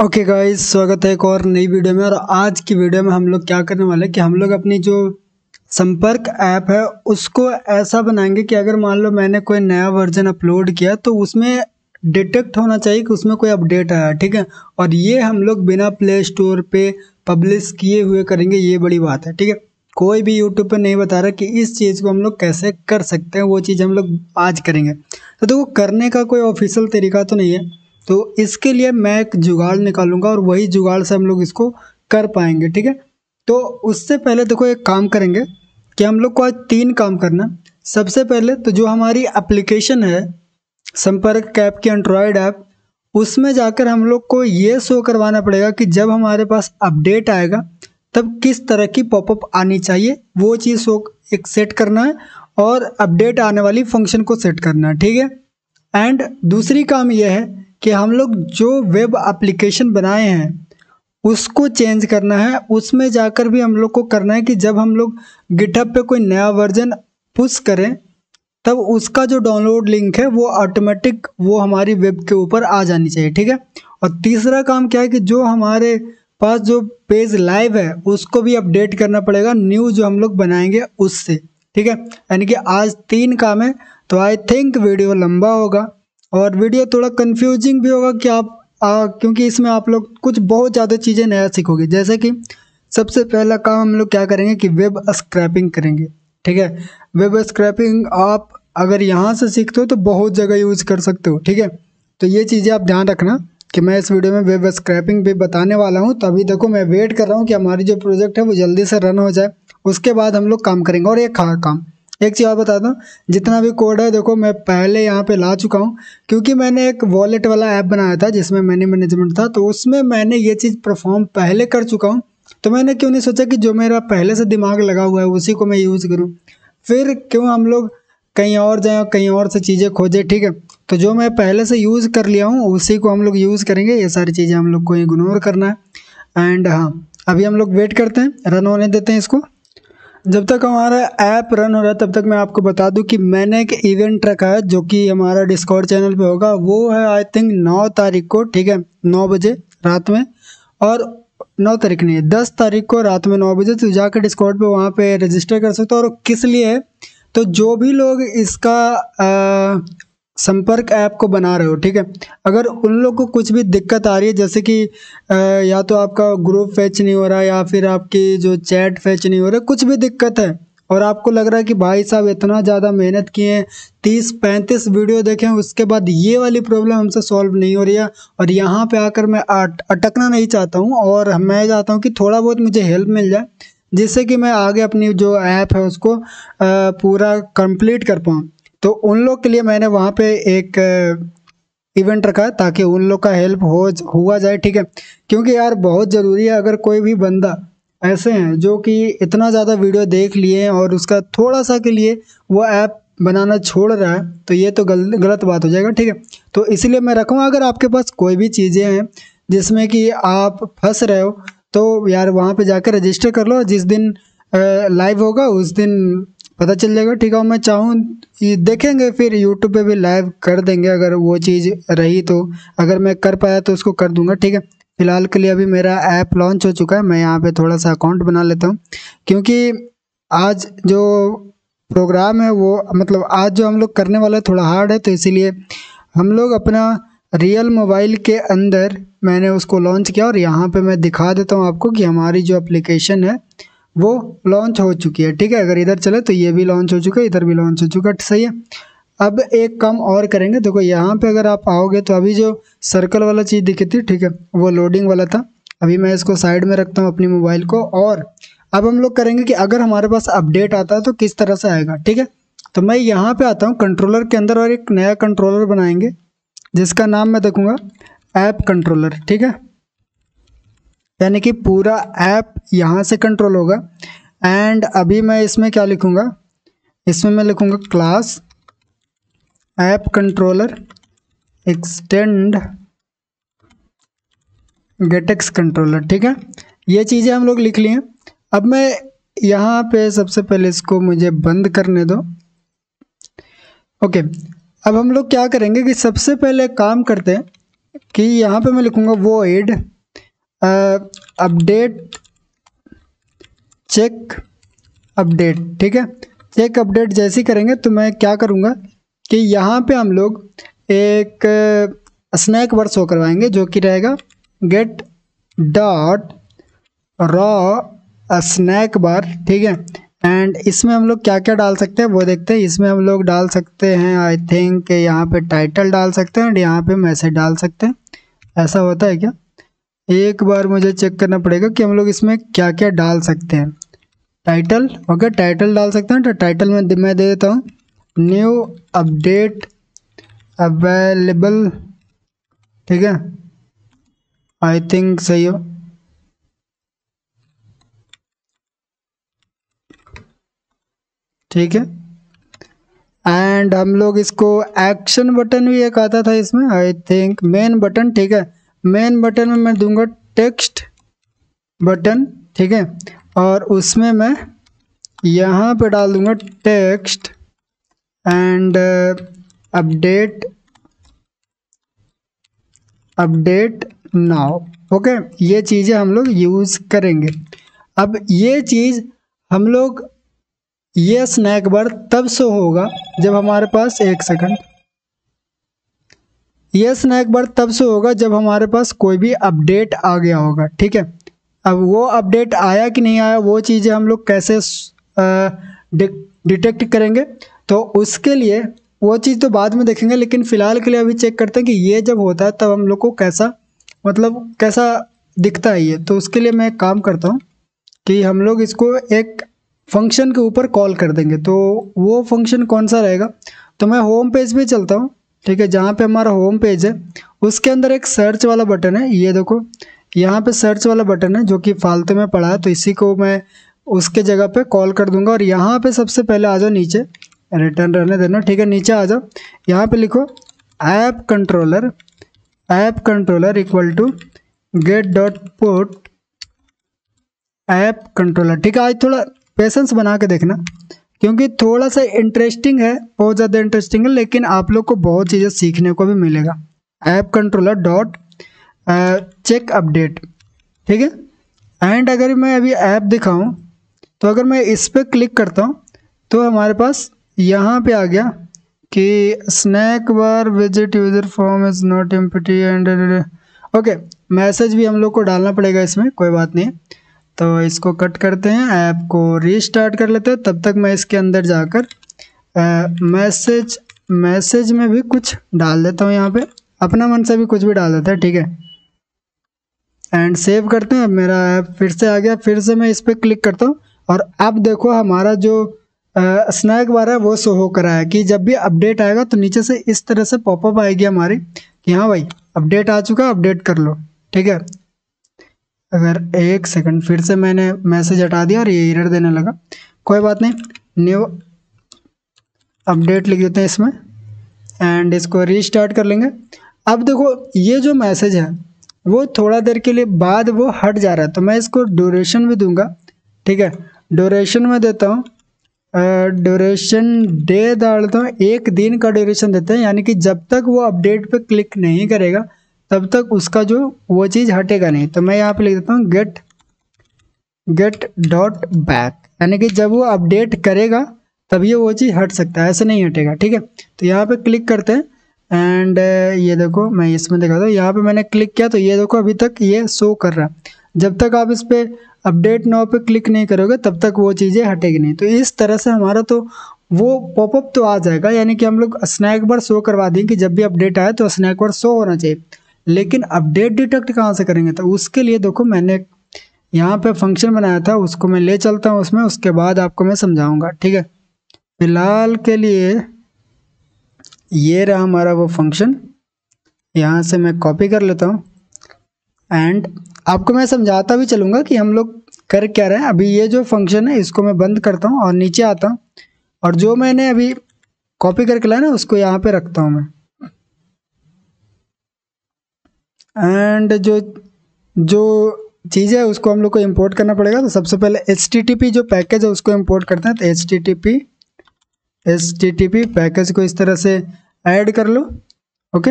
Okay guys, स्वागत है एक और नई वीडियो में। और आज की वीडियो में हम लोग क्या करने वाले हैं कि हम लोग अपनी जो संपर्क ऐप है उसको ऐसा बनाएंगे कि अगर मान लो मैंने कोई नया वर्जन अपलोड किया तो उसमें डिटेक्ट होना चाहिए कि उसमें कोई अपडेट आया, ठीक है। और ये हम लोग बिना प्ले स्टोर पे पब्लिश किए हुए करेंगे, ये बड़ी बात है, ठीक है। कोई भी यूट्यूब पे नहीं बता रहा कि इस चीज़ को हम लोग कैसे कर सकते हैं, वो चीज़ हम लोग आज करेंगे। तो देखो, करने का कोई ऑफिशियल तरीका तो नहीं है, तो इसके लिए मैं एक जुगाड़ निकालूंगा और वही जुगाड़ से हम लोग इसको कर पाएंगे, ठीक है। तो उससे पहले देखो, एक काम करेंगे कि हम लोग को आज 3 काम करना। सबसे पहले तो जो हमारी एप्लीकेशन है संपर्क ऐप की एंड्रॉयड ऐप, उसमें जाकर हम लोग को ये शो करवाना पड़ेगा कि जब हमारे पास अपडेट आएगा तब किस तरह की पॉपअप आनी चाहिए, वो चीज़ शो एक सेट करना है और अपडेट आने वाली फंक्शन को सेट करना है, ठीक है। एंड दूसरी काम यह है कि हम लोग जो वेब एप्लीकेशन बनाए हैं उसको चेंज करना है। उसमें जाकर भी हम लोग को करना है कि जब हम लोग गिटहब पे कोई नया वर्जन पुश करें तब उसका जो डाउनलोड लिंक है वो ऑटोमेटिक वो हमारी वेब के ऊपर आ जानी चाहिए, ठीक है। और तीसरा काम क्या है कि जो हमारे पास जो पेज लाइव है उसको भी अपडेट करना पड़ेगा न्यू जो हम लोग बनाएंगे उससे, ठीक है। यानी कि आज 3 काम है। तो आई थिंक वीडियो लंबा होगा और वीडियो थोड़ा कंफ्यूजिंग भी होगा कि क्योंकि इसमें आप लोग कुछ बहुत ज़्यादा चीज़ें नया सीखोगे। जैसे कि सबसे पहला काम हम लोग क्या करेंगे कि वेब स्क्रैपिंग करेंगे, ठीक है। वेब स्क्रैपिंग आप अगर यहाँ से सीखते हो तो बहुत जगह यूज़ कर सकते हो, ठीक है। तो ये चीज़ें आप ध्यान रखना कि मैं इस वीडियो में वेब स्क्रैपिंग भी बताने वाला हूँ। तो अभी देखो, मैं वेट कर रहा हूँ कि हमारी जो प्रोजेक्ट है वो जल्दी से रन हो जाए, उसके बाद हम लोग काम करेंगे। और एक काम, एक चीज़ और बता दूँ, जितना भी कोड है देखो मैं पहले यहाँ पे ला चुका हूँ, क्योंकि मैंने एक वॉलेट वाला ऐप बनाया था जिसमें मनी मैनेजमेंट था, तो उसमें मैंने ये चीज़ परफॉर्म पहले कर चुका हूँ। तो मैंने क्यों नहीं सोचा कि जो मेरा पहले से दिमाग लगा हुआ है उसी को मैं यूज़ करूँ, फिर क्यों हम लोग कहीं और जाएँ कहीं और से चीज़ें खोजें, ठीक है। तो जो मैं पहले से यूज़ कर लिया हूँ उसी को हम लोग यूज़ करेंगे। ये सारी चीज़ें हम लोग को इग्नोर करना है। एंड हाँ, अभी हम लोग वेट करते हैं, रन होने देते हैं इसको। जब तक हमारा ऐप रन हो रहा है तब तक मैं आपको बता दूं कि मैंने एक इवेंट रखा है जो कि हमारा डिस्कॉर्ड चैनल पे होगा। वो है आई थिंक 9 तारीख को, ठीक है, 9 बजे रात में। और 9 तारीख नहीं है, 10 तारीख को रात में 9 बजे। तो जाकर डिस्कॉर्ड पे वहाँ पे रजिस्टर कर सकते हो। और किस लिए है, तो जो भी लोग इसका संपर्क ऐप को बना रहे हो, ठीक है, अगर उन लोग को कुछ भी दिक्कत आ रही है, जैसे कि या तो आपका ग्रुप फैच नहीं हो रहा या फिर आपकी जो चैट फैच नहीं हो रहा, कुछ भी दिक्कत है और आपको लग रहा है कि भाई साहब इतना ज़्यादा मेहनत किए, 30-35 वीडियो देखे, उसके बाद ये वाली प्रॉब्लम हमसे सॉल्व नहीं हो रही है और यहाँ पे आकर मैं अटकना नहीं चाहता हूँ और मैं चाहता हूँ कि थोड़ा बहुत मुझे हेल्प मिल जाए जिससे कि मैं आगे अपनी जो ऐप है उसको पूरा कंप्लीट कर पाऊँ। तो उन लोग के लिए मैंने वहाँ पे एक इवेंट रखा है ताकि उन लोग का हेल्प हुआ जाए, ठीक है। क्योंकि यार बहुत ज़रूरी है, अगर कोई भी बंदा ऐसे हैं जो कि इतना ज़्यादा वीडियो देख लिए हैं और उसका थोड़ा सा के लिए वो ऐप बनाना छोड़ रहा है तो ये तो गलत बात हो जाएगा, ठीक है। तो इसलिए मैं रखूँगा, अगर आपके पास कोई भी चीज़ें हैं जिसमें कि आप फंस रहे हो तो यार वहाँ पे जाकर रजिस्टर कर लो। जिस दिन लाइव होगा उस दिन पता चल जाएगा, ठीक है। और मैं चाहूँ देखेंगे फिर यूट्यूब पे भी लाइव कर देंगे अगर वो चीज़ रही तो। अगर मैं कर पाया तो उसको कर दूंगा, ठीक है। फिलहाल के लिए अभी मेरा ऐप लॉन्च हो चुका है। मैं यहाँ पे थोड़ा सा अकाउंट बना लेता हूँ क्योंकि आज जो प्रोग्राम है वो मतलब आज जो हम लोग करने वाला है थोड़ा हार्ड है, तो इसीलिए हम लोग अपना रियल मोबाइल के अंदर मैंने उसको लॉन्च किया। और यहाँ पे मैं दिखा देता हूँ आपको कि हमारी जो एप्लीकेशन है वो लॉन्च हो चुकी है, ठीक है। अगर इधर चले तो ये भी लॉन्च हो चुका है, इधर भी लॉन्च हो चुका है, सही है। अब एक काम और करेंगे, देखो यहाँ पे अगर आप आओगे तो अभी जो सर्कल वाला चीज़ दिखी थी, ठीक है, वो लोडिंग वाला था। अभी मैं इसको साइड में रखता हूँ अपनी मोबाइल को। और अब हम लोग करेंगे कि अगर हमारे पास अपडेट आता है तो किस तरह से आएगा, ठीक है। तो मैं यहाँ पे आता हूँ कंट्रोलर के अंदर और एक नया कंट्रोलर बनाएंगे जिसका नाम मैं देखूँगा ऐप कंट्रोलर, ठीक है। यानी कि पूरा ऐप यहाँ से कंट्रोल होगा। एंड अभी मैं इसमें क्या लिखूँगा, इसमें मैं लिखूँगा class app controller extend GetX controller, ठीक है। ये चीज़ें हम लोग लिख लिए। अब मैं यहाँ पे सबसे पहले इसको मुझे बंद करने दो, ओके। अब हम लोग क्या करेंगे कि सबसे पहले काम करते हैं कि यहाँ पे मैं लिखूँगा void अपडेट चेक अपडेट। ठीक है, चेक अपडेट जैसे ही करेंगे तो मैं क्या करूँगा कि यहाँ पे हम लोग एक स्नैक बार शो करवाएंगे जो कि रहेगा get dot raw snack bar. ठीक है, एंड इसमें हम लोग क्या क्या डाल सकते हैं वो देखते हैं। इसमें हम लोग डाल सकते हैं आई थिंक यहाँ पे टाइटल डाल सकते हैं एंड यहाँ पे मैसेज डाल सकते हैं। ऐसा होता है क्या, एक बार मुझे चेक करना पड़ेगा कि हम लोग इसमें क्या क्या डाल सकते हैं। टाइटल, ओके टाइटल डाल सकते हैं। तो टाइटल में मैं दे देता हूँ न्यू अपडेट अवेलेबल। ठीक है, आई थिंक सही हो। ठीक है, एंड हम लोग इसको एक्शन बटन भी एक आता था इसमें आई थिंक मेन बटन। ठीक है, मेन बटन में मैं दूंगा टेक्स्ट बटन। ठीक है, और उसमें मैं यहाँ पे डाल दूंगा text and update now. Okay, ये चीज़ें हम लोग यूज़ करेंगे। अब ये चीज़ हम लोग ये स्नैक बार तब से होगा जब हमारे पास, एक सेकंड, ये स्नैक बार तब से होगा जब हमारे पास कोई भी अपडेट आ गया होगा। ठीक है, अब वो अपडेट आया कि नहीं आया वो चीज़ें हम लोग कैसे डिटेक्ट करेंगे, तो उसके लिए वो चीज़ तो बाद में देखेंगे, लेकिन फ़िलहाल के लिए अभी चेक करते हैं कि ये जब होता है तब हम लोग को कैसा, मतलब कैसा दिखता है ये। तो उसके लिए मैं एक काम करता हूँ कि हम लोग इसको एक फंक्शन के ऊपर कॉल कर देंगे। तो वो फंक्शन कौन सा रहेगा, तो मैं होम पेज पे चलता हूँ। ठीक है, जहाँ पे हमारा होम पेज है उसके अंदर एक सर्च वाला बटन है, ये देखो यहाँ पे सर्च वाला बटन है जो कि फालतू में पड़ा है, तो इसी को मैं उसके जगह पे कॉल कर दूंगा। और यहाँ पे सबसे पहले आ जाओ नीचे, रिटर्न रहने देना। ठीक है, नीचे आ जाओ, यहाँ पे लिखो app controller equal to get dot put app controller. ठीक है, आज थोड़ा पेशेंस बना के देखना क्योंकि थोड़ा सा इंटरेस्टिंग है, बहुत ज़्यादा इंटरेस्टिंग है, लेकिन आप लोग को बहुत चीज़ें सीखने को भी मिलेगा। App controller dot check update. ठीक है, एंड अगर मैं अभी ऐप दिखाऊं तो अगर मैं इस पर क्लिक करता हूं तो हमारे पास यहाँ पे आ गया कि snack bar visit user form is not empty and okay, message भी हम लोग को डालना पड़ेगा इसमें, कोई बात नहीं। तो इसको कट करते हैं, ऐप को रीस्टार्ट कर लेते हैं। तब तक मैं इसके अंदर जाकर मैसेज में भी कुछ डाल देता हूँ, यहाँ पे अपना मन से भी कुछ भी डाल देता है। ठीक है, एंड सेव करते हैं। मेरा ऐप फिर से आ गया, फिर से मैं इस पर क्लिक करता हूँ और अब देखो हमारा जो स्नैक बार है वो शो हो कर आया कि जब भी अपडेट आएगा तो नीचे से इस तरह से पॉपअप आएगी हमारी कि हाँ भाई अपडेट आ चुका, अपडेट कर लो। ठीक है, अगर एक सेकंड, फिर से मैंने मैसेज हटा दिया और ये एरर देने लगा, कोई बात नहीं, न्यू अपडेट लिख देते हैं इसमें एंड इसको रीस्टार्ट कर लेंगे। अब देखो ये जो मैसेज है वो थोड़ा देर के लिए बाद वो हट जा रहा है, तो मैं इसको ड्यूरेशन भी दूंगा। ठीक है, ड्यूरेशन में देता हूँ, ड्यूरेशन डे डालता हूँ, एक दिन का ड्यूरेशन देते हैं, यानी कि जब तक वो अपडेट पे क्लिक नहीं करेगा तब तक उसका जो वो चीज़ हटेगा नहीं। तो मैं यहाँ पे लिख देता हूँ गेट डॉट बैक, यानी कि जब वो अपडेट करेगा तब ये वो चीज़ हट सकता है, ऐसे नहीं हटेगा। ठीक है, तो यहाँ पे क्लिक करते हैं एंड ये देखो मैं इसमें दिखाता हूँ, यहाँ पे मैंने क्लिक किया तो ये देखो अभी तक ये शो कर रहा है। जब तक आप इस पर अपडेट नाउ पे क्लिक नहीं करोगे तब तक वो चीज़ें हटेगी नहीं। तो इस तरह से हमारा तो वो पॉपअप तो आ जाएगा, यानी कि हम लोग स्नैक बार शो करवा देंगे कि जब भी अपडेट आए तो स्नैक बार शो होना चाहिए। लेकिन अपडेट डिटेक्ट कहाँ से करेंगे, तो उसके लिए देखो मैंने यहाँ पे फंक्शन बनाया था, उसको मैं ले चलता हूँ उसमें, उसके बाद आपको मैं समझाऊंगा। ठीक है, फिलहाल के लिए ये रहा हमारा वो फंक्शन, यहाँ से मैं कॉपी कर लेता हूँ एंड आपको मैं समझाता भी चलूँगा कि हम लोग कर क्या रहे हैं। अभी ये जो फंक्शन है इसको मैं बंद करता हूँ और नीचे आता हूँ और जो मैंने अभी कॉपी करके लाया ना उसको यहाँ पे रखता हूँ मैं। एंड जो चीज़ है उसको हम लोग को इंपोर्ट करना पड़ेगा। तो सबसे पहले HTTP जो पैकेज है उसको इंपोर्ट करते हैं। तो HTTP पैकेज को इस तरह से ऐड कर लो। ओके,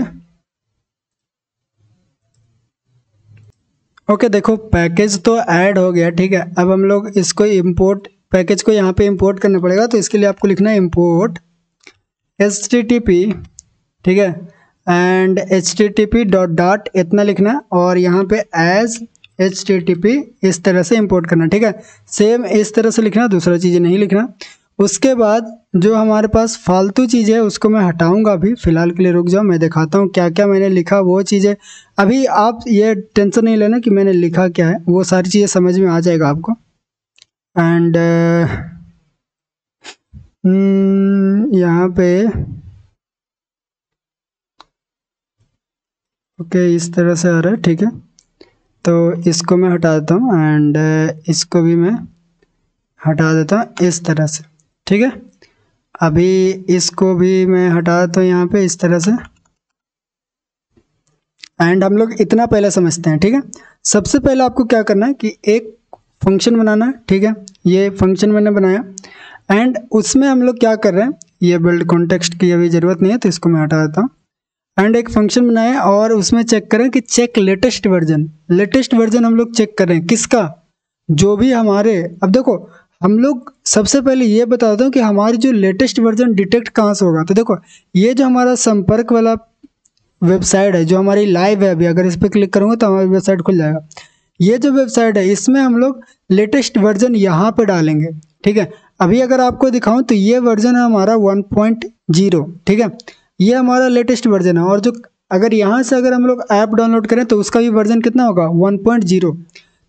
ओके देखो पैकेज तो ऐड हो गया, ठीक है। अब हम लोग इसको इंपोर्ट, पैकेज को यहाँ पे इंपोर्ट करना पड़ेगा। तो इसके लिए आपको लिखना है इंपोर्ट HTTP, ठीक है, एंड HTTP डॉट डॉट इतना लिखना है, और यहाँ पे एज HTTP इस तरह से इंपोर्ट करना, ठीक है। सेम इस तरह से लिखना, दूसरा चीज़ नहीं लिखना। उसके बाद जो हमारे पास फालतू चीज़ है उसको मैं हटाऊंगा। अभी फ़िलहाल के लिए रुक जाओ, मैं दिखाता हूँ क्या क्या मैंने लिखा वो चीज़ें। अभी आप ये टेंशन नहीं लेना कि मैंने लिखा क्या है, वो सारी चीज़ें समझ में आ जाएगा आपको। एंड यहाँ पे ओके इस तरह से आ रहा है, ठीक है। तो इसको मैं हटा देता हूँ एंड इसको भी मैं हटा देता हूँ इस तरह से, ठीक है। अभी इसको भी मैं हटा देता हूँ यहाँ पे इस तरह से। एंड हम लोग इतना पहले समझते हैं, ठीक है। सबसे पहले आपको क्या करना है कि एक फंक्शन बनाना है, ठीक है। ये फंक्शन मैंने बनाया एंड उसमें हम लोग क्या कर रहे हैं, ये बिल्ड कॉन्टेक्स्ट की अभी ज़रूरत नहीं है तो इसको मैं हटा देता हूँ। एंड एक फंक्शन बनाया और उसमें चेक करें कि check latest version, latest version हम लोग चेक कर रहे हैं किसका, जो भी हमारे। अब देखो हम लोग सबसे पहले ये बता दूं कि हमारी जो लेटेस्ट वर्जन डिटेक्ट कहाँ से होगा। तो देखो ये जो हमारा संपर्क वाला वेबसाइट है, जो हमारी लाइव है, अभी अगर इस पर क्लिक करूँगा तो हमारी वेबसाइट खुल जाएगा। ये जो वेबसाइट है इसमें हम लोग लेटेस्ट वर्जन यहाँ पे डालेंगे, ठीक है। अभी अगर आपको दिखाऊं तो ये वर्जन है हमारा 1.0, ठीक है। ये हमारा लेटेस्ट वर्जन है। और जो अगर यहाँ से अगर हम लोग ऐप डाउनलोड करें तो उसका भी वर्जन कितना होगा, 1.0।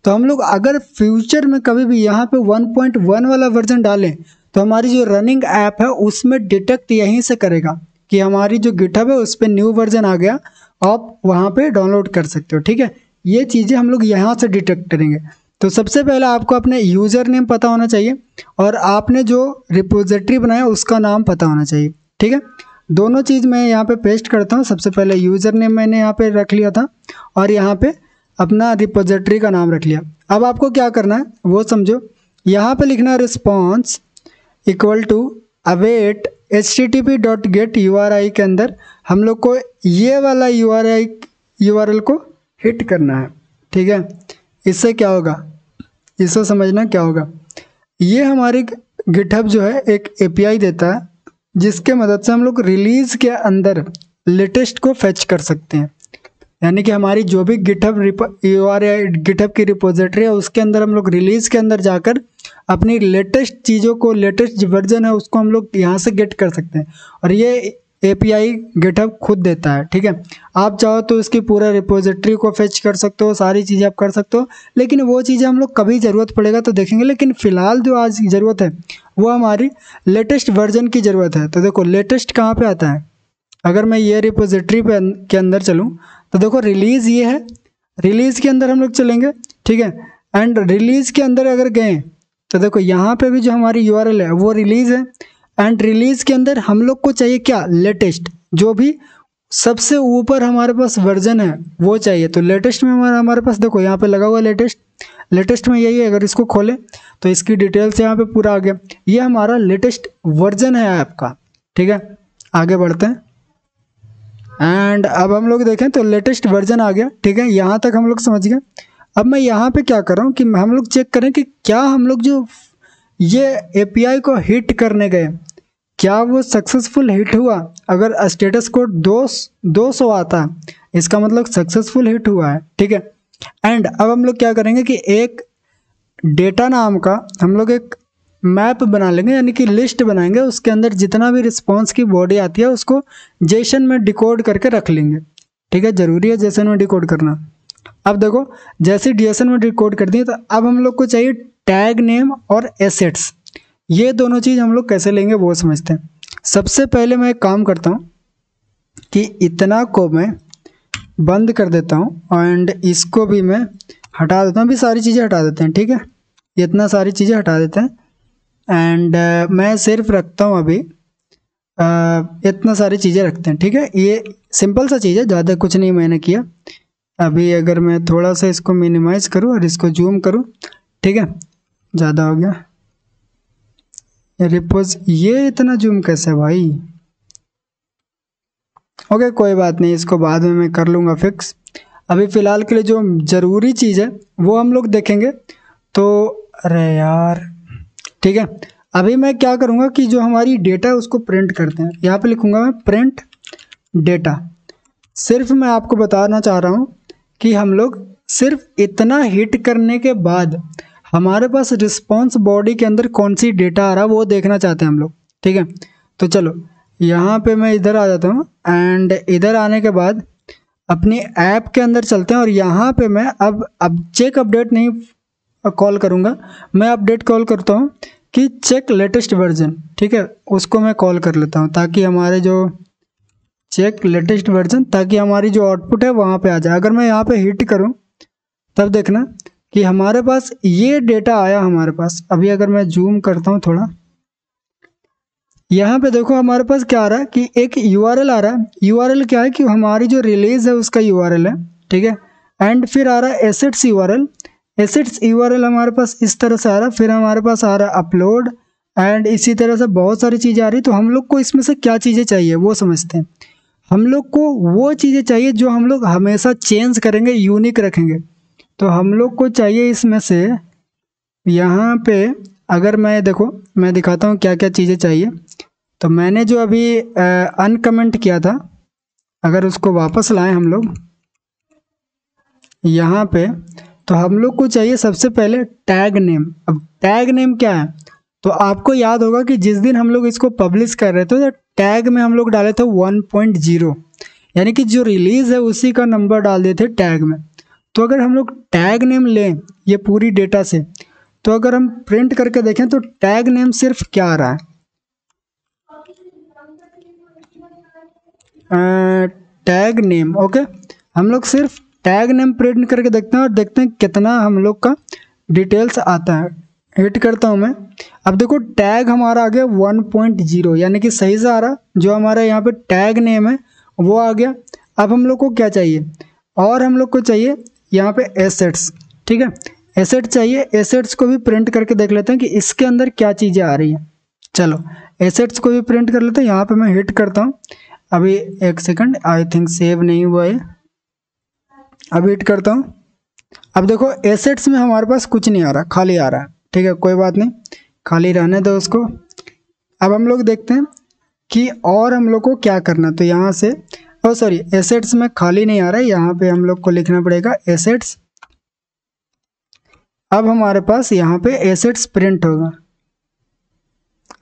तो हम लोग अगर फ्यूचर में कभी भी यहाँ पे 1.1 वाला वर्जन डालें तो हमारी जो रनिंग ऐप है उसमें डिटेक्ट यहीं से करेगा कि हमारी जो गिटहब है उस पर न्यू वर्जन आ गया, आप वहाँ पे डाउनलोड कर सकते हो, ठीक है। ये चीज़ें हम लोग यहाँ से डिटेक्ट करेंगे। तो सबसे पहले आपको अपने यूज़र नेम पता होना चाहिए और आपने जो रिपोजिटरी बनाया उसका नाम पता होना चाहिए, ठीक है। दोनों चीज़ मैं यहाँ पे पेस्ट करता हूँ। सबसे पहले यूज़र नेम मैंने यहाँ पे रख लिया था और यहाँ पे अपना रिपोजिटरी का नाम रख लिया। अब आपको क्या करना है वो समझो। यहाँ पे लिखना है response equal to await http.get URI के अंदर हम लोग को ये वाला URL को हिट करना है, ठीक है। इससे क्या होगा, इससे समझना क्या होगा। ये हमारी गिटहब जो है एक API देता है जिसके मदद से हम लोग रिलीज़ के अंदर लेटेस्ट को फेच कर सकते हैं। यानी कि हमारी जो भी गिटहब गिटहब की रिपोजिटरी है उसके अंदर हम लोग रिलीज़ के अंदर जाकर अपनी लेटेस्ट चीज़ों को, लेटेस्ट वर्जन है उसको हम लोग यहाँ से गेट कर सकते हैं। और ये API गिटहब खुद देता है, ठीक है। आप चाहो तो इसकी पूरा रिपोजिटरी को फेच कर सकते हो, सारी चीज़ें आप कर सकते हो, लेकिन वो चीज़ें हम लोग कभी ज़रूरत पड़ेगा तो देखेंगे। लेकिन फ़िलहाल जो आज ज़रूरत है वो हमारी लेटेस्ट वर्जन की ज़रूरत है। तो देखो लेटेस्ट कहाँ पे आता है, अगर मैं ये रिपोजिटरी के अंदर चलूँ तो देखो रिलीज़ ये है, रिलीज़ के अंदर हम लोग चलेंगे, ठीक है। एंड रिलीज़ के अंदर अगर गए तो देखो यहाँ पे भी जो हमारी URL है वो रिलीज़ है। एंड रिलीज़ के अंदर हम लोग को चाहिए क्या, लेटेस्ट, जो भी सबसे ऊपर हमारे पास वर्जन है वो चाहिए। तो लेटेस्ट में हमारे पास देखो यहाँ पे लगा हुआ लेटेस्ट, लेटेस्ट में यही है। अगर इसको खोलें तो इसकी डिटेल्स यहाँ पे पूरा आ गया। ये हमारा लेटेस्ट वर्जन है ऐप का, ठीक है। आगे बढ़ते हैं एंड अब हम लोग देखें तो लेटेस्ट वर्जन आ गया, ठीक है। यहाँ तक हम लोग समझ गए। अब मैं यहाँ पे क्या कर रहा हूँ कि हम लोग चेक करें कि क्या हम लोग जो ये API को हिट करने गए क्या वो सक्सेसफुल हिट हुआ। अगर स्टेटस कोड 200 आता है इसका मतलब सक्सेसफुल हिट हुआ है, ठीक है। एंड अब हम लोग क्या करेंगे कि एक डेटा नाम का हम लोग एक मैप बना लेंगे, यानी कि लिस्ट बनाएंगे। उसके अंदर जितना भी रिस्पॉन्स की बॉडी आती है उसको जेसन में डिकोड करके रख लेंगे, ठीक है। ज़रूरी है जेसन में डिकोड करना। अब देखो जैसे जेसन में डिकोड कर दिए तो अब हम लोग को चाहिए टैग नेम और एसेट्स। ये दोनों चीज़ हम लोग कैसे लेंगे वो समझते हैं। सबसे पहले मैं एक काम करता हूँ कि इतना को मैं बंद कर देता हूँ एंड इसको भी मैं हटा देता हूँ। भी सारी चीज़ें हटा देते हैं, ठीक है। इतना सारी चीज़ें हटा देते हैं एंड मैं सिर्फ रखता हूँ अभी इतना सारी चीज़ें रखते हैं, ठीक है। ये सिंपल सा चीज़ है, ज़्यादा कुछ नहीं मैंने किया। अभी अगर मैं थोड़ा सा इसको मिनिमाइज़ करूँ और इसको जूम करूँ, ठीक है, ज़्यादा हो गया। ये इतना जूम कैसे भाई, ओके कोई बात नहीं, इसको बाद में मैं कर लूँगा फिक्स। अभी फ़िलहाल के लिए जो ज़रूरी चीज़ है वो हम लोग देखेंगे। तो अरे यार, ठीक है, अभी मैं क्या करूँगा कि जो हमारी डेटा है उसको प्रिंट करते हैं। यहाँ पे लिखूँगा मैं प्रिंट डेटा। सिर्फ मैं आपको बताना चाह रहा हूँ कि हम लोग सिर्फ इतना हिट करने के बाद हमारे पास रिस्पॉन्स बॉडी के अंदर कौन सी डेटा आ रहा है वो देखना चाहते हैं हम लोग, ठीक है। तो चलो यहाँ पे मैं इधर आ जाता हूँ एंड इधर आने के बाद अपनी ऐप के अंदर चलते हैं और यहाँ पे मैं अब चेक अपडेट नहीं कॉल करूँगा, मैं अपडेट कॉल करता हूँ कि चेक लेटेस्ट वर्जन, ठीक है, उसको मैं कॉल कर लेता हूँ ताकि हमारे जो चेक लेटेस्ट वर्जन, ताकि हमारी जो आउटपुट है वहाँ पे आ जाए। अगर मैं यहाँ पे हिट करूँ तब देखना कि हमारे पास ये डेटा आया हमारे पास। अभी अगर मैं जूम करता हूँ थोड़ा, यहाँ पे देखो हमारे पास क्या आ रहा है कि एक URL आ रहा है। URL क्या है कि हमारी जो रिलीज है उसका URL है, ठीक है। एंड फिर आ रहा है एसेट्स URL। एसेट्स URL हमारे पास इस तरह से आ रहा है। फिर हमारे पास आ रहा है अपलोड एंड इसी तरह से बहुत सारी चीज़ें आ रही। तो हम लोग को इसमें से क्या चीज़ें चाहिए वो समझते हैं। हम लोग को वो चीज़ें चाहिए जो हम लोग हमेशा चेंज करेंगे, यूनिक रखेंगे। तो हम लोग को चाहिए इसमें से, यहाँ पे अगर मैं देखो मैं दिखाता हूँ क्या क्या चीज़ें चाहिए। तो मैंने जो अभी अनकमेंट किया था, अगर उसको वापस लाएं हम लोग यहाँ पे, तो हम लोग को चाहिए सबसे पहले टैग नेम। अब टैग नेम क्या है, तो आपको याद होगा कि जिस दिन हम लोग इसको पब्लिश कर रहे थे तो टैग में हम लोग डाले थे 1.0, यानी कि जो रिलीज़ है उसी का नंबर डाल दिए थे टैग में। तो अगर हम लोग टैग नेम लें ये पूरी डेटा से, तो अगर हम प्रिंट करके देखें तो टैग नेम सिर्फ क्या आ रहा है, टैग नेम। ओके, हम लोग सिर्फ टैग नेम प्रिंट करके देखते हैं और देखते हैं कितना हम लोग का डिटेल्स आता है। हिट करता हूँ मैं, अब देखो टैग हमारा आ गया 1.0, यानी कि सही से आ रहा। जो हमारा यहाँ पे टैग नेम है वो आ गया। अब हम लोग को क्या चाहिए, और हम लोग को चाहिए यहाँ पे एसेट्स, ठीक है, एसेट चाहिए। एसेट्स को भी प्रिंट करके देख लेते हैं कि इसके अंदर क्या चीज़ें आ रही हैं। चलो एसेट्स को भी प्रिंट कर लेते हैं। यहाँ पे मैं हिट करता हूँ, अभी एक सेकंड, आई थिंक सेव नहीं हुआ है। अब हिट करता हूँ, अब देखो एसेट्स में हमारे पास कुछ नहीं आ रहा, खाली आ रहा है, ठीक है, कोई बात नहीं, खाली रहने दो उसको। अब हम लोग देखते हैं कि और हम लोग को क्या करना। तो यहाँ से सॉरी, एसेट्स में खाली नहीं आ रहा है, यहाँ पे हम लोग को लिखना पड़ेगा एसेट्स। अब हमारे पास यहाँ पे एसेट्स प्रिंट होगा।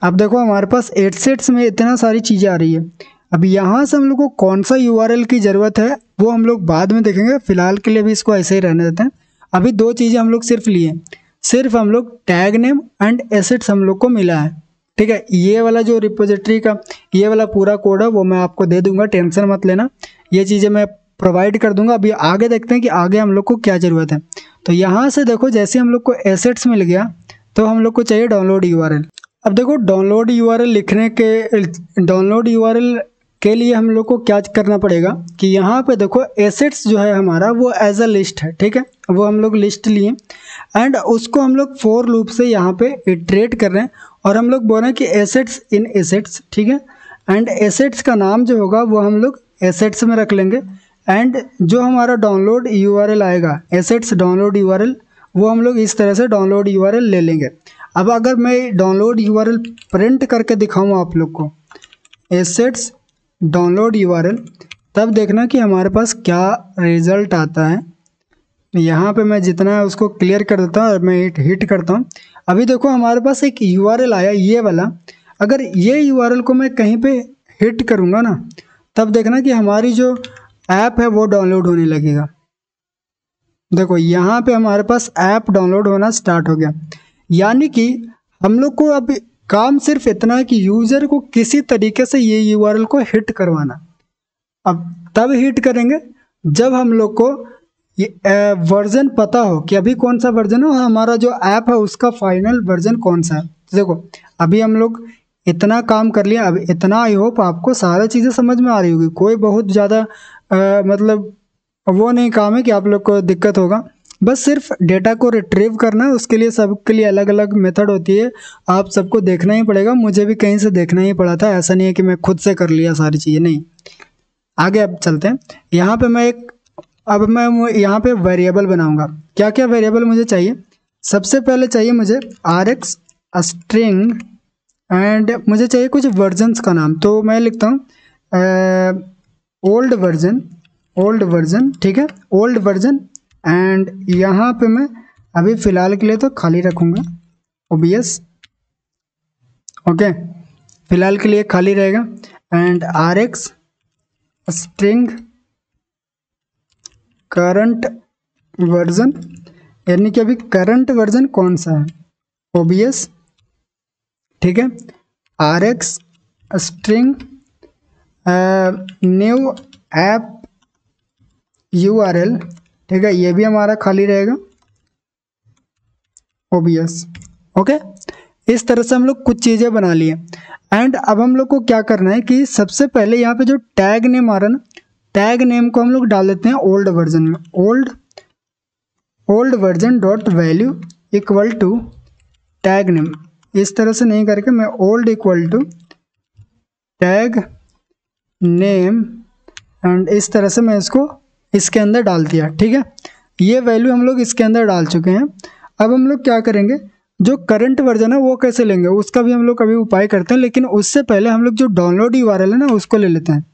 अब देखो हमारे पास एसेट्स में इतना सारी चीज़ें आ रही है। अब यहाँ से हम लोग को कौन सा URL की ज़रूरत है वो हम लोग बाद में देखेंगे, फिलहाल के लिए भी इसको ऐसे ही रहने देते हैं। अभी दो चीज़ें हम लोग सिर्फ लिए, सिर्फ हम लोग टैग नेम एंड एसेट्स हम लोग को मिला है, ठीक है। ये वाला जो रिपोजिटरी का ये वाला पूरा कोड है वो मैं आपको दे दूंगा, टेंशन मत लेना, ये चीज़ें मैं प्रोवाइड कर दूंगा। अभी आगे देखते हैं कि आगे हम लोग को क्या ज़रूरत है। तो यहाँ से देखो जैसे हम लोग को एसेट्स मिल गया तो हम लोग को चाहिए डाउनलोड URL। अब देखो डाउनलोड URL लिखने के, डाउनलोड URL के लिए हम लोग को क्या करना पड़ेगा कि यहाँ पे देखो एसेट्स जो है हमारा वो एज अ लिस्ट है, ठीक है, वो हम लोग लिस्ट लिए एंड उसको हम लोग फॉर लूप से यहाँ पे इटरेट कर रहे हैं और हम लोग बोल रहे हैं कि एसेट्स इन एसेट्स, ठीक है। एंड एसेट्स का नाम जो होगा वो हम लोग एसेट्स में रख लेंगे एंड जो हमारा डाउनलोड URL आएगा एसेट्स डाउनलोड URL, वो हम लोग इस तरह से डाउनलोड URL ले लेंगे। अब अगर मैं डाउनलोड URL प्रिंट करके दिखाऊँ आप लोग को एसेट्स डाउनलोड URL, तब देखना कि हमारे पास क्या रिज़ल्ट आता है। यहाँ पे मैं जितना है उसको क्लियर कर देता हूँ और मैं हिट करता हूँ। अभी देखो हमारे पास एक URL आया ये वाला, अगर ये URL को मैं कहीं पे हिट करूँगा ना तब देखना कि हमारी जो ऐप है वो डाउनलोड होने लगेगा। देखो यहाँ पे हमारे पास ऐप डाउनलोड होना स्टार्ट हो गया, यानी कि हम लोग को अब काम सिर्फ इतना है कि यूज़र को किसी तरीके से ये URL को हिट करवाना। अब तब हिट करेंगे जब हम लोग को ये वर्जन पता हो कि अभी कौन सा वर्जन हो, हमारा जो ऐप है उसका फाइनल वर्जन कौन सा है। तो देखो अभी हम लोग इतना काम कर लिया, अब इतना आई होप आपको सारी चीज़ें समझ में आ रही होगी, कोई बहुत ज़्यादा मतलब वो नहीं काम है कि आप लोग को दिक्कत होगा। बस सिर्फ डेटा को रिट्रीव करना है, उसके लिए सबके लिए अलग अलग मेथड होती है, आप सबको देखना ही पड़ेगा। मुझे भी कहीं से देखना ही पड़ा था, ऐसा नहीं है कि मैं खुद से कर लिया सारी चीज़ें, नहीं। आगे अब चलते हैं, यहाँ पे मैं एक अब मैं यहाँ पे वेरिएबल बनाऊंगा। क्या क्या वेरिएबल मुझे चाहिए? सबसे पहले चाहिए मुझे rx स्ट्रिंग एंड मुझे चाहिए कुछ वर्जन्स का नाम। तो मैं लिखता हूँ ओल्ड वर्जन, ठीक है, ओल्ड वर्जन। एंड यहाँ पे मैं अभी फ़िलहाल के लिए तो खाली रखूँगा OBS, ओके, फ़िलहाल के लिए खाली रहेगा। And rx string current version, यानी कि अभी करंट वर्जन कौन सा है, OBS, ठीक है। rx string new app URL, ठीक है, ये भी हमारा खाली रहेगा OBS, ओके। इस तरह से हम लोग कुछ चीज़ें बना लिए। एंड अब हम लोग को क्या करना है कि सबसे पहले यहाँ पे जो टैग नेम आ रहा है ना, टैग नेम को हम लोग डाल देते हैं ओल्ड वर्जन में। Old version dot value equal to tag name. इस तरह से नहीं करके मैं old equal to tag name and इस तरह से मैं इसको इसके अंदर डाल दिया, ठीक है। ये वैल्यू हम लोग इसके अंदर डाल चुके हैं। अब हम लोग क्या करेंगे, जो करंट वर्जन है वो कैसे लेंगे उसका भी हम लोग कभी उपाय करते हैं, लेकिन उससे पहले हम लोग जो डाउनलोड URL है ना उसको ले लेते हैं।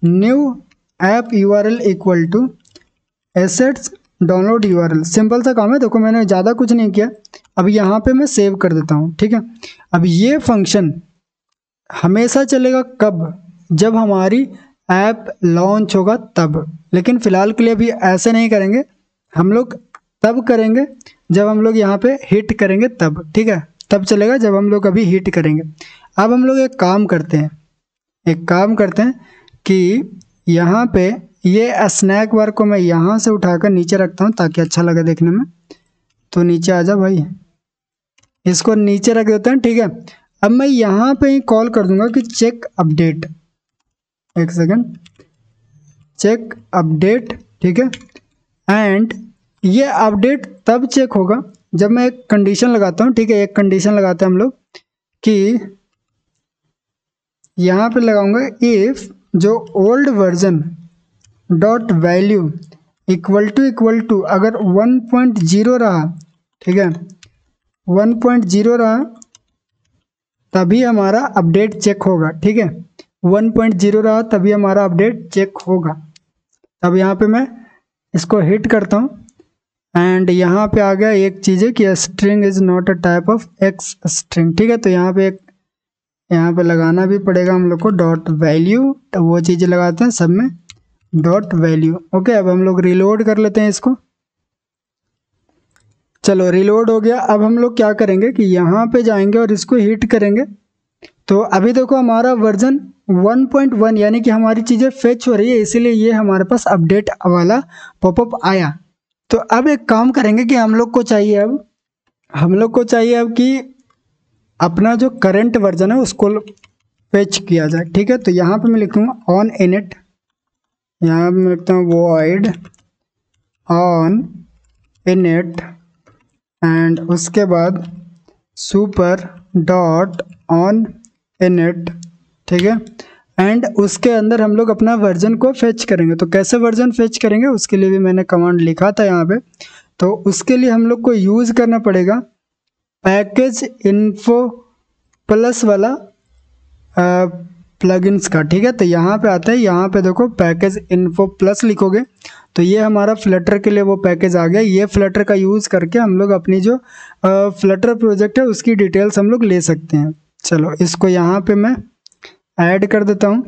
New app URL equal to assets download URL। Simple सा काम है, देखो मैंने ज़्यादा कुछ नहीं किया। अब यहाँ पे मैं सेव कर देता हूँ, ठीक है। अब ये फंक्शन हमेशा चलेगा कब, जब हमारी ऐप लॉन्च होगा तब। लेकिन फ़िलहाल के लिए अभी ऐसे नहीं करेंगे, हम लोग तब करेंगे जब हम लोग यहाँ पे हिट करेंगे तब, ठीक है। तब चलेगा जब हम लोग अभी हिट करेंगे। अब हम लोग एक काम करते हैं कि यहाँ पे ये स्नैक बार को मैं यहाँ से उठाकर नीचे रखता हूँ ताकि अच्छा लगे देखने में। तो नीचे आ जा भाई, इसको नीचे रख देते हैं, ठीक है। अब मैं यहाँ पे ही कॉल कर दूंगा कि चेक अपडेट, एक सेकंड, चेक अपडेट, ठीक है। एंड ये अपडेट तब चेक होगा जब मैं एक कंडीशन लगाता हूँ, ठीक है। एक कंडीशन लगाते हैं हम लोग कि यहाँ पे लगाऊंगा इफ जो old version dot value equal to अगर 1.0 रहा, ठीक है, 1.0 रहा तभी हमारा अपडेट चेक होगा, ठीक है। 1.0 रहा तभी हमारा अपडेट चेक होगा। अब यहाँ पे मैं इसको हिट करता हूँ एंड यहाँ पे आ गया एक चीज़ है कि string is not a type of x string, ठीक है। तो यहाँ पे लगाना भी पड़ेगा हम लोग को डॉट वैल्यू, तो वो चीज़ें लगाते हैं सब में डॉट वैल्यू, ओके। अब हम लोग रिलोड कर लेते हैं इसको, चलो रिलोड हो गया। अब हम लोग क्या करेंगे कि यहाँ पे जाएंगे और इसको हिट करेंगे। तो अभी देखो हमारा वर्जन 1.1 यानी कि हमारी चीज़ें फेच हो रही है, इसीलिए ये हमारे पास अपडेट वाला पॉपअप आया। तो अब एक काम करेंगे कि हम लोग को चाहिए अब कि अपना जो करंट वर्जन है उसको फेच किया जाए, ठीक है। तो यहाँ पे मैं लिखूँगा ऑन इनिट, यहाँ पे मैं लिखता हूँ वॉइड ऑन इनिट एंड उसके बाद सुपर डॉट ऑन इनिट, ठीक है। एंड उसके अंदर हम लोग अपना वर्जन को फेच करेंगे। तो कैसे वर्जन फेच करेंगे उसके लिए भी मैंने कमांड लिखा था यहाँ पे। तो उसके लिए हम लोग को यूज़ करना पड़ेगा पैकेज इन्फो प्लस वाला प्लगइन्स का, ठीक है। तो यहाँ पे आता है, यहाँ पे देखो पैकेज इन्फो प्लस लिखोगे तो ये हमारा फ्लटर के लिए वो पैकेज आ गया। ये फ्लटर का यूज़ करके हम लोग अपनी जो फ्लटर प्रोजेक्ट है उसकी डिटेल्स हम लोग ले सकते हैं। चलो इसको यहाँ पे मैं ऐड कर देता हूँ।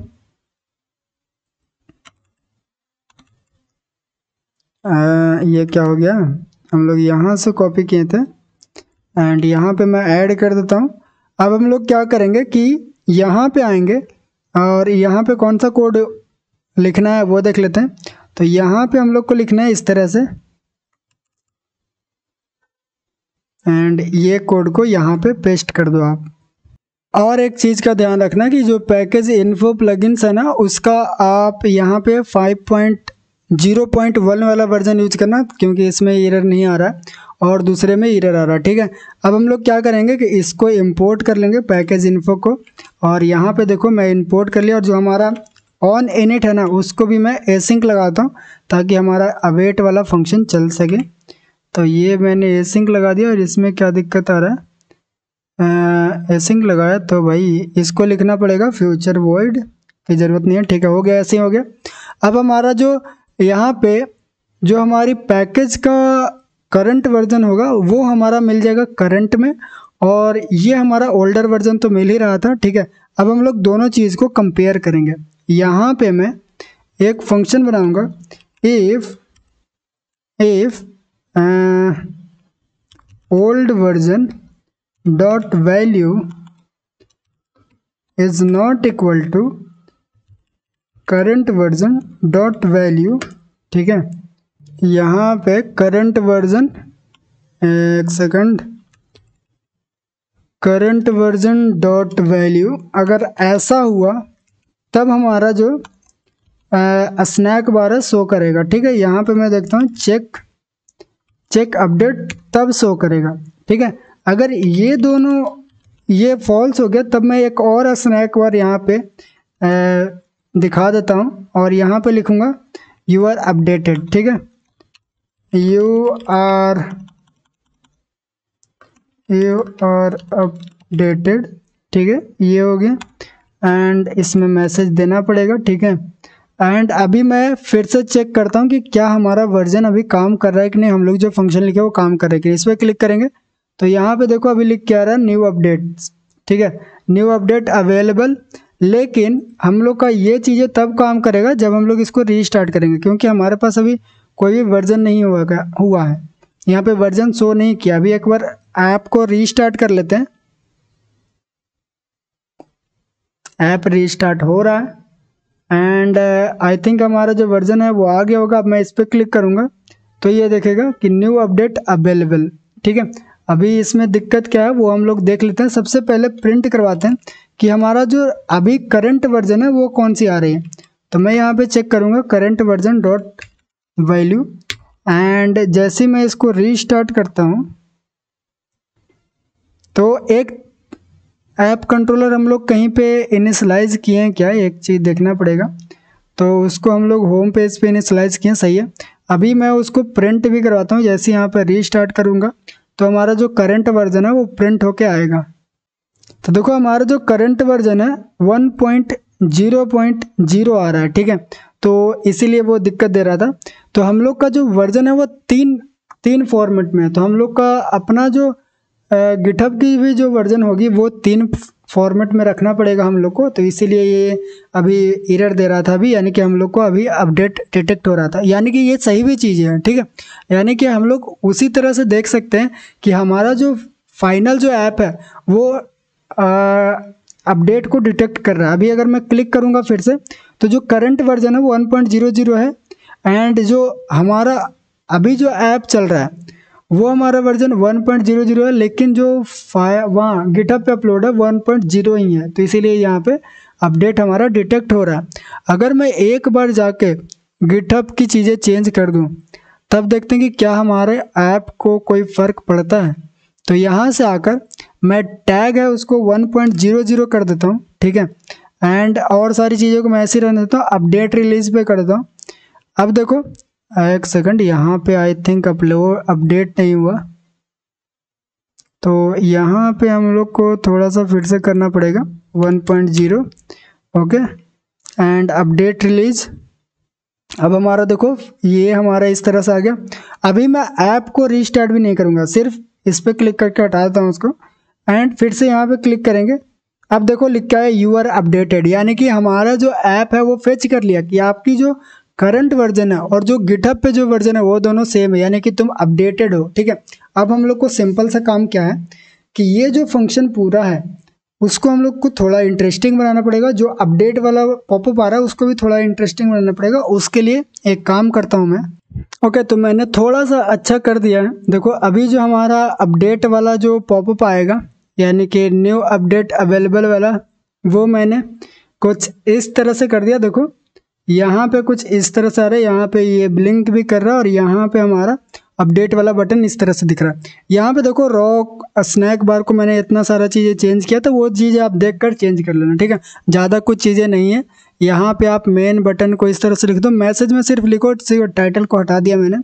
ये क्या हो गया, हम लोग यहाँ से कॉपी किए थे एंड यहाँ पे मैं ऐड कर देता हूँ। अब हम लोग क्या करेंगे कि यहाँ पे आएंगे और यहाँ पे कौन सा कोड लिखना है वो देख लेते हैं। तो यहाँ पे हम लोग को लिखना है इस तरह से एंड ये कोड को यहाँ पे पेस्ट कर दो आप। और एक चीज़ का ध्यान रखना कि जो पैकेज इन्फो प्लगइन्स है ना उसका आप यहाँ पे 5.0.1 वाला वर्जन यूज करना, क्योंकि इसमें एरर नहीं आ रहा है और दूसरे में एरर आ रहा है, ठीक है। अब हम लोग क्या करेंगे कि इसको इंपोर्ट कर लेंगे पैकेज इन्फो को, और यहाँ पे देखो मैं इंपोर्ट कर लिया और जो हमारा ऑन इनिट है ना, उसको भी मैं एसिंक लगाता हूँ ताकि हमारा अवेट वाला फंक्शन चल सके। तो ये मैंने एसिंक लगा दिया और इसमें क्या दिक्कत आ रहा है, एसिंक लगाया तो भाई इसको लिखना पड़ेगा फ्यूचर वॉइड की ज़रूरत नहीं है। ठीक है, हो गया, ऐसे ही हो गया। अब हमारा जो यहाँ पे जो हमारी पैकेज का करंट वर्जन होगा वो हमारा मिल जाएगा करंट में, और ये हमारा ओल्डर वर्जन तो मिल ही रहा था। ठीक है, अब हम लोग दोनों चीज़ को कंपेयर करेंगे। यहाँ पे मैं एक फंक्शन बनाऊंगा, if old version dot value is not equal to current version dot value. ठीक है, यहाँ पे करंट वर्जन, एक second, current version dot value अगर ऐसा हुआ तब हमारा जो स्नैक बार है शो करेगा। ठीक है, यहाँ पे मैं देखता हूँ चेक अपडेट तब शो करेगा। ठीक है, अगर ये दोनों ये फॉल्स हो गया तब मैं एक और स्नैक बार यहाँ पे दिखा देता हूँ और यहाँ पे लिखूँगा यू आर अपडेटेड। ठीक है, यू आर अपडेटेड। ठीक है, ये हो गया एंड इसमें मैसेज देना पड़ेगा। ठीक है, एंड अभी मैं फिर से चेक करता हूँ कि क्या हमारा वर्जन अभी काम कर रहा है कि नहीं, हम लोग जो फंक्शन लिखे वो काम कर रहे हैं कि नहीं। इस पर क्लिक करेंगे तो यहाँ पे देखो अभी लिख के आ रहा है न्यू अपडेट। ठीक है, न्यू अपडेट अवेलेबल, लेकिन हम लोग का ये चीज़ें तब काम करेगा जब हम लोग इसको रीस्टार्ट करेंगे, क्योंकि हमारे पास अभी कोई भी वर्जन नहीं हुआ है, यहाँ पे वर्जन शो नहीं किया। अभी एक बार ऐप को रीस्टार्ट कर लेते हैं। ऐप रीस्टार्ट हो रहा है एंड आई थिंक हमारा जो वर्जन है वो आ गया होगा। अब मैं इस पर क्लिक करूँगा तो ये देखेगा कि न्यू अपडेट अवेलेबल। ठीक है, अभी इसमें दिक्कत क्या है वो हम लोग देख लेते हैं। सबसे पहले प्रिंट करवाते हैं कि हमारा जो अभी करंट वर्जन है वो कौन सी आ रही है। तो मैं यहाँ पे चेक करूँगा current version dot value, and जैसे मैं इसको रीस्टार्ट करता हूँ तो एक ऐप कंट्रोलर हम लोग कहीं पे इनिशलाइज किए हैं क्या, एक चीज़ देखना पड़ेगा। तो उसको हम लोग होम पेज पे इनिशलाइज किए, सही है। अभी मैं उसको प्रिंट भी करवाता हूँ। जैसे यहाँ पे रीस्टार्ट करूँगा तो हमारा जो करंट वर्जन है वो प्रिंट होके आएगा। तो देखो हमारा जो करंट वर्जन है 1.0.0 आ रहा है। ठीक है, तो इसीलिए वो दिक्कत दे रहा था। तो हम लोग का जो वर्जन है वो तीन फॉर्मेट में है। तो हम लोग का अपना जो गिटहब की भी जो वर्जन होगी वो 3 फॉर्मेट में रखना पड़ेगा हम लोग को। तो इसीलिए ये अभी एरर दे रहा था अभी, यानी कि हम लोग को अभी अपडेट डिटेक्ट हो रहा था, यानी कि ये सही भी चीज़ है। ठीक है, यानी कि हम लोग उसी तरह से देख सकते हैं कि हमारा जो फाइनल जो ऐप है वो अपडेट को डिटेक्ट कर रहा है। अभी अगर मैं क्लिक करूँगा फिर से तो जो करंट वर्जन है वो 1.00 है, एंड जो हमारा अभी जो ऐप चल रहा है वो हमारा वर्जन 1.00 है, लेकिन जो वहाँ गिटहब पे अपलोड है 1.0 ही है। तो इसीलिए यहाँ पे अपडेट हमारा डिटेक्ट हो रहा है। अगर मैं एक बार जाके गिटहब की चीज़ें चेंज कर दूँ तब देखते हैं कि क्या हमारे ऐप को कोई फ़र्क पड़ता है। तो यहाँ से आकर मैं टैग है उसको 1.00 कर देता हूँ। ठीक है, एंड और सारी चीज़ों को मैं ऐसे ही रहने देता हूँ, अपडेट रिलीज पे कर देता हूँ। अब देखो एक सेकंड, यहाँ पे आई थिंक अपडेट नहीं हुआ, तो यहाँ पे हम लोग को थोड़ा सा फिर से करना पड़ेगा 1.0। Okay, and update release. अब हमारा देखो ये हमारा इस तरह से आ गया। अभी मैं ऐप को रीस्टार्ट भी नहीं करूँगा, सिर्फ इस पर क्लिक करके हटा देता हूँ उसको, एंड फिर से यहाँ पे क्लिक करेंगे। अब देखो लिखा है यू आर अपडेटेड, यानी कि हमारा जो ऐप है वो फेच कर लिया कि आपकी जो करंट वर्जन है और जो गिटहब पे जो वर्जन है वो दोनों सेम है, यानी कि तुम अपडेटेड हो। ठीक है, अब हम लोग को सिंपल सा काम क्या है कि ये जो फंक्शन पूरा है उसको हम लोग को थोड़ा इंटरेस्टिंग बनाना पड़ेगा। जो अपडेट वाला पॉपअप आ रहा है उसको भी थोड़ा इंटरेस्टिंग बनाना पड़ेगा। उसके लिए एक काम करता हूँ मैं। ओके, तो मैंने थोड़ा सा अच्छा कर दिया है। देखो अभी जो हमारा अपडेट वाला जो पॉपअप आएगा, यानी कि न्यू अपडेट अवेलेबल वाला, वो मैंने कुछ इस तरह से कर दिया। देखो यहाँ पे कुछ इस तरह से आ रहा है, यहाँ पे ये ब्लिंक भी कर रहा है और यहाँ पे हमारा अपडेट वाला बटन इस तरह से दिख रहा है। यहाँ पे देखो रॉक स्नैक बार को मैंने इतना सारा चीज़ें चेंज किया, तो वो चीज़ें आप देखकर चेंज कर लेना। ठीक है, ज़्यादा कुछ चीज़ें नहीं है, यहाँ पे आप मेन बटन को इस तरह से लिख दो, मैसेज में सिर्फ लिखो, टाइटल को हटा दिया मैंने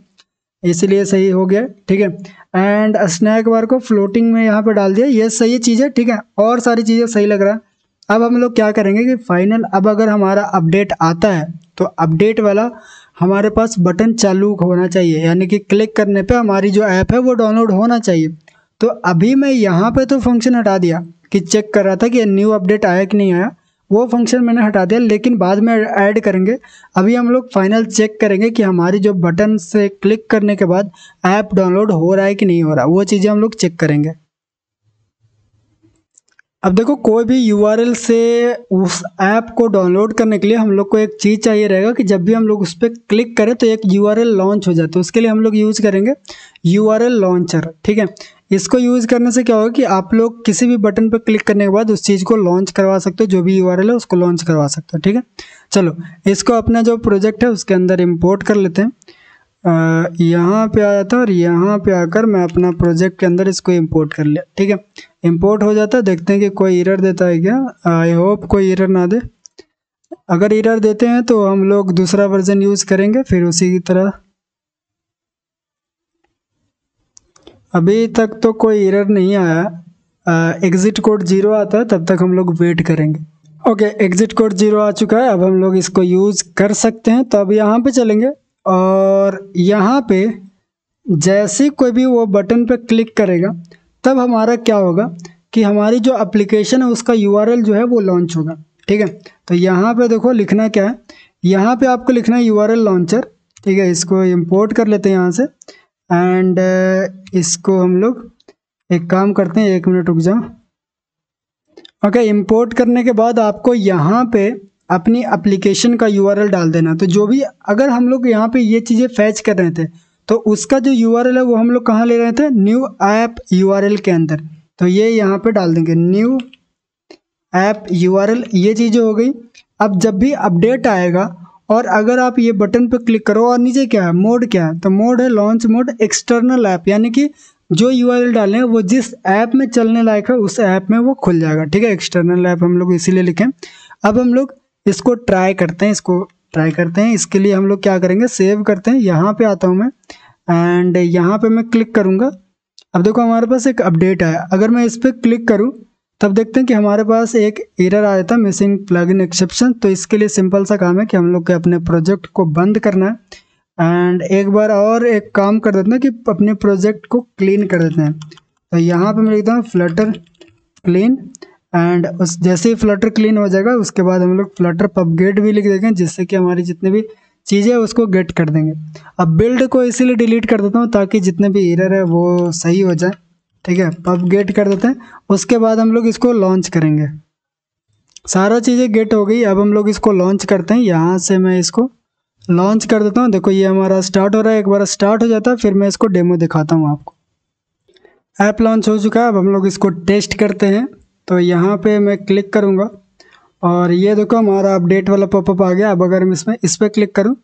इसलिए सही हो गया, ठीक है। एंड स्नैक बार को फ्लोटिंग में यहाँ पे डाल दिया, ये सही चीज़ है, ठीक है, और सारी चीज़ें सही लग रहा है। अब हम लोग क्या करेंगे कि फाइनल, अब अगर हमारा अपडेट आता है तो अपडेट वाला हमारे पास बटन चालू होना चाहिए, यानी कि क्लिक करने पे हमारी जो ऐप है वो डाउनलोड होना चाहिए। तो अभी मैं यहाँ पे तो फंक्शन हटा दिया कि चेक कर रहा था कि न्यू अपडेट आया कि नहीं आया, वो फंक्शन मैंने हटा दिया, लेकिन बाद में ऐड करेंगे। अभी हम लोग फाइनल चेक करेंगे कि हमारी जो बटन से क्लिक करने के बाद ऐप डाउनलोड हो रहा है कि नहीं हो रहा, वो चीज़ें हम लोग चेक करेंगे। अब देखो, कोई भी यूआरएल से उस ऐप को डाउनलोड करने के लिए हम लोग को एक चीज़ चाहिए रहेगा कि जब भी हम लोग उस पर क्लिक करें तो एक यूआरएल लॉन्च हो जाए। तो उसके लिए हम लोग यूज़ करेंगे यूआरएल लॉन्चर, ठीक है। इसको यूज़ करने से क्या होगा कि आप लोग किसी भी बटन पर क्लिक करने के बाद उस चीज़ को लॉन्च करवा सकते हो, जो भी यूआरएल है उसको लॉन्च करवा सकते हो, ठीक है। चलो, इसको अपना जो प्रोजेक्ट है उसके अंदर इम्पोर्ट कर लेते हैं। यहाँ पे आया था और यहाँ पे आकर मैं अपना प्रोजेक्ट के अंदर इसको इंपोर्ट कर लिया, ठीक है। इंपोर्ट हो जाता है, देखते हैं कि कोई एरर देता है क्या। आई होप कोई एरर ना दे। अगर एरर देते हैं तो हम लोग दूसरा वर्जन यूज़ करेंगे फिर उसी की तरह। अभी तक तो कोई एरर नहीं आया। एग्जिट कोड 0 आता है, तब तक हम लोग वेट करेंगे। ओके, एग्जिट कोड 0 आ चुका है, अब हम लोग इसको यूज़ कर सकते हैं। तो अब यहाँ पे चलेंगे और यहाँ पे जैसे कोई भी वो बटन पे क्लिक करेगा तब हमारा क्या होगा कि हमारी जो एप्लीकेशन है उसका यूआरएल जो है वो लॉन्च होगा, ठीक है। तो यहाँ पे देखो लिखना क्या है, यहाँ पे आपको लिखना है यूआरएल लॉन्चर, ठीक है। इसको इंपोर्ट कर लेते हैं यहाँ से एंड इसको हम लोग एक काम करते हैं, 1 मिनट रुक जाओ। ओके, इंपोर्ट करने के बाद आपको यहाँ पे अपनी एप्लीकेशन का यूआरएल डाल देना। तो जो भी, अगर हम लोग यहाँ पे ये चीज़ें फैच कर रहे थे तो उसका जो यूआरएल है वो हम लोग कहाँ ले रहे थे, न्यू ऐप यूआरएल के अंदर। तो ये यहाँ पे डाल देंगे न्यू ऐप यूआरएल, ये चीज़ें हो गई। अब जब भी अपडेट आएगा और अगर आप ये बटन पे क्लिक करो और नीचे क्या है, मोड क्या है, तो मोड है लॉन्च मोड एक्सटर्नल ऐप, यानी कि जो यूआरएल डालें वो जिस ऐप में चलने लायक है उस ऐप में वो खुल जाएगा, ठीक है। एक्सटर्नल ऐप हम लोग इसीलिए लिखें। अब हम लोग इसको ट्राई करते हैं, इसके लिए हम लोग क्या करेंगे, सेव करते हैं। यहाँ पे आता हूँ मैं एंड यहाँ पे मैं क्लिक करूँगा। अब देखो हमारे पास एक अपडेट आया, अगर मैं इस पर क्लिक करूँ तब देखते हैं कि हमारे पास एक एरर आया था, मिसिंग प्लगइन एक्सेप्शन। तो इसके लिए सिंपल सा काम है कि हम लोग के अपने प्रोजेक्ट को बंद करना है एंड एक बार और एक काम कर देते हैं कि अपने प्रोजेक्ट को क्लीन कर देते हैं। तो यहाँ पे मैं लिखता हूँ फ्लटर क्लीन एंड उस जैसे ही फ्लटर क्लीन हो जाएगा उसके बाद हम लोग फ्लटर पब गेट भी लिख देंगे, जिससे कि हमारी जितने भी चीज़ें हैं उसको गेट कर देंगे। अब बिल्ड को इसीलिए डिलीट कर देता हूँ ताकि जितने भी एरर है वो सही हो जाए, ठीक है। पब गेट कर देते हैं, उसके बाद हम लोग इसको लॉन्च करेंगे। सारा चीज़ें गेट हो गई, अब हम लोग इसको लॉन्च करते हैं। यहाँ से मैं इसको लॉन्च कर देता हूँ। देखो ये हमारा स्टार्ट हो रहा है, एक बार स्टार्ट हो जाता है फिर मैं इसको डेमो दिखाता हूँ आपको। ऐप लॉन्च हो चुका है, अब हम लोग इसको टेस्ट करते हैं। तो यहाँ पे मैं क्लिक करूँगा और ये देखो हमारा अपडेट वाला पॉपअप आ गया। अब अगर मैं इस पर क्लिक करूँ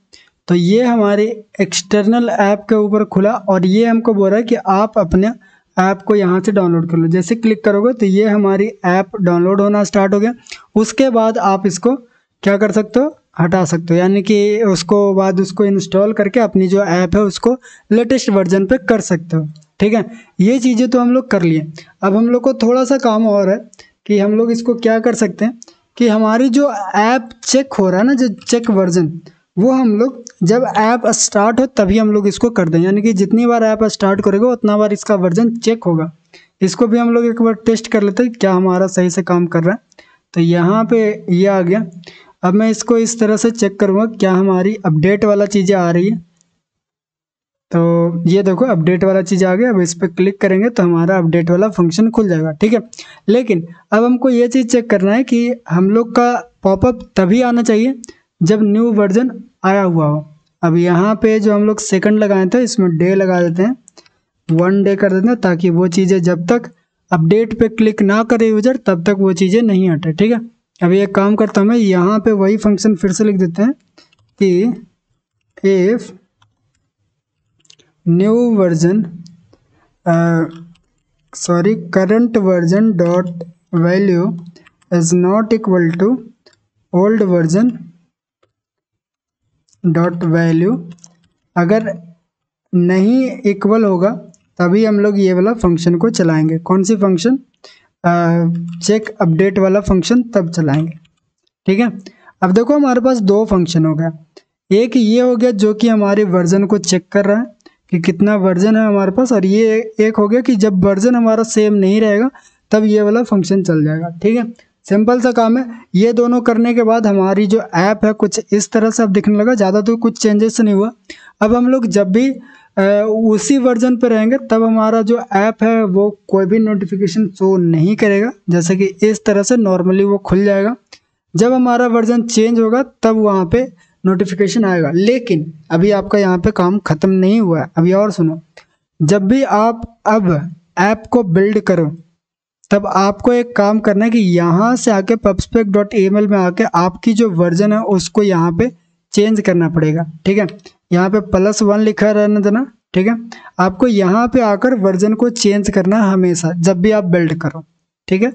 तो ये हमारे एक्सटर्नल ऐप के ऊपर खुला और ये हमको बोल रहा है कि आप अपने ऐप को यहाँ से डाउनलोड कर लो। जैसे क्लिक करोगे तो ये हमारी ऐप डाउनलोड होना स्टार्ट हो गया। उसके बाद आप इसको क्या कर सकते हो, हटा सकते हो, यानी कि उसको बाद उसको इंस्टॉल करके अपनी जो ऐप है उसको लेटेस्ट वर्जन पे कर सकते हो, ठीक है। ये चीज़ें तो हम लोग कर लिए। अब हम लोग को थोड़ा सा काम और है कि हम लोग इसको क्या कर सकते हैं कि हमारी जो ऐप चेक हो रहा है ना, जो चेक वर्जन, वो हम लोग जब ऐप स्टार्ट हो तभी हम लोग इसको कर दें, यानी कि जितनी बार ऐप स्टार्ट करेगा उतना बार इसका वर्जन चेक होगा। इसको भी हम लोग एक बार टेस्ट कर लेते हैं क्या हमारा सही से काम कर रहा है। तो यहाँ पे ये आ गया। अब मैं इसको इस तरह से चेक करूँगा क्या हमारी अपडेट वाला चीज़ें आ रही है। तो ये देखो अपडेट वाला चीज़ आ गया। अब इस पर क्लिक करेंगे तो हमारा अपडेट वाला फंक्शन खुल जाएगा, ठीक है। लेकिन अब हमको ये चीज़ चेक करना है कि हम लोग का पॉपअप तभी आना चाहिए जब न्यू वर्जन आया हुआ हो। अब यहाँ पे जो हम लोग सेकंड लगाए थे इसमें डे लगा देते हैं, 1 डे कर देते हैं, ताकि वो चीज़ें जब तक अपडेट पे क्लिक ना करे यूजर तब तक वो चीज़ें नहीं हटे, ठीक है। अभी एक काम करता हूँ मैं, यहाँ पे वही फंक्शन फिर से लिख देते हैं कि if new version current version dot value is not equal to old version dot value अगर नहीं इक्वल होगा तभी हम लोग ये वाला फंक्शन को चलाएंगे। कौन सी फंक्शन? चेक अपडेट वाला फंक्शन तब चलाएंगे। ठीक है, अब देखो हमारे पास दो फंक्शन हो गया। एक ये हो गया जो कि हमारे वर्जन को चेक कर रहा है कि कितना वर्जन है हमारे पास, और ये एक हो गया कि जब वर्जन हमारा सेम नहीं रहेगा तब ये वाला फंक्शन चल जाएगा। ठीक है, सिंपल सा काम है। ये दोनों करने के बाद हमारी जो ऐप है कुछ इस तरह से अब दिखने लगा। ज़्यादा तो कुछ चेंजेस नहीं हुआ। अब हम लोग जब भी उसी वर्जन पे रहेंगे तब हमारा जो ऐप है वो कोई भी नोटिफिकेशन शो नहीं करेगा। जैसे कि इस तरह से नॉर्मली वो खुल जाएगा। जब हमारा वर्जन चेंज होगा तब वहाँ पे नोटिफिकेशन आएगा। लेकिन अभी आपका यहाँ पे काम ख़त्म नहीं हुआ है। अभी और सुनो, जब भी आप अब ऐप को बिल्ड करो तब आपको एक काम करना है कि यहाँ से आके pubspec.aml में आके आपकी जो वर्जन है उसको यहाँ पे चेंज करना पड़ेगा। ठीक है, यहाँ पे +1 लिखा रहने देना। ठीक है, आपको यहाँ पे आकर वर्जन को चेंज करना है हमेशा जब भी आप बिल्ड करो। ठीक है,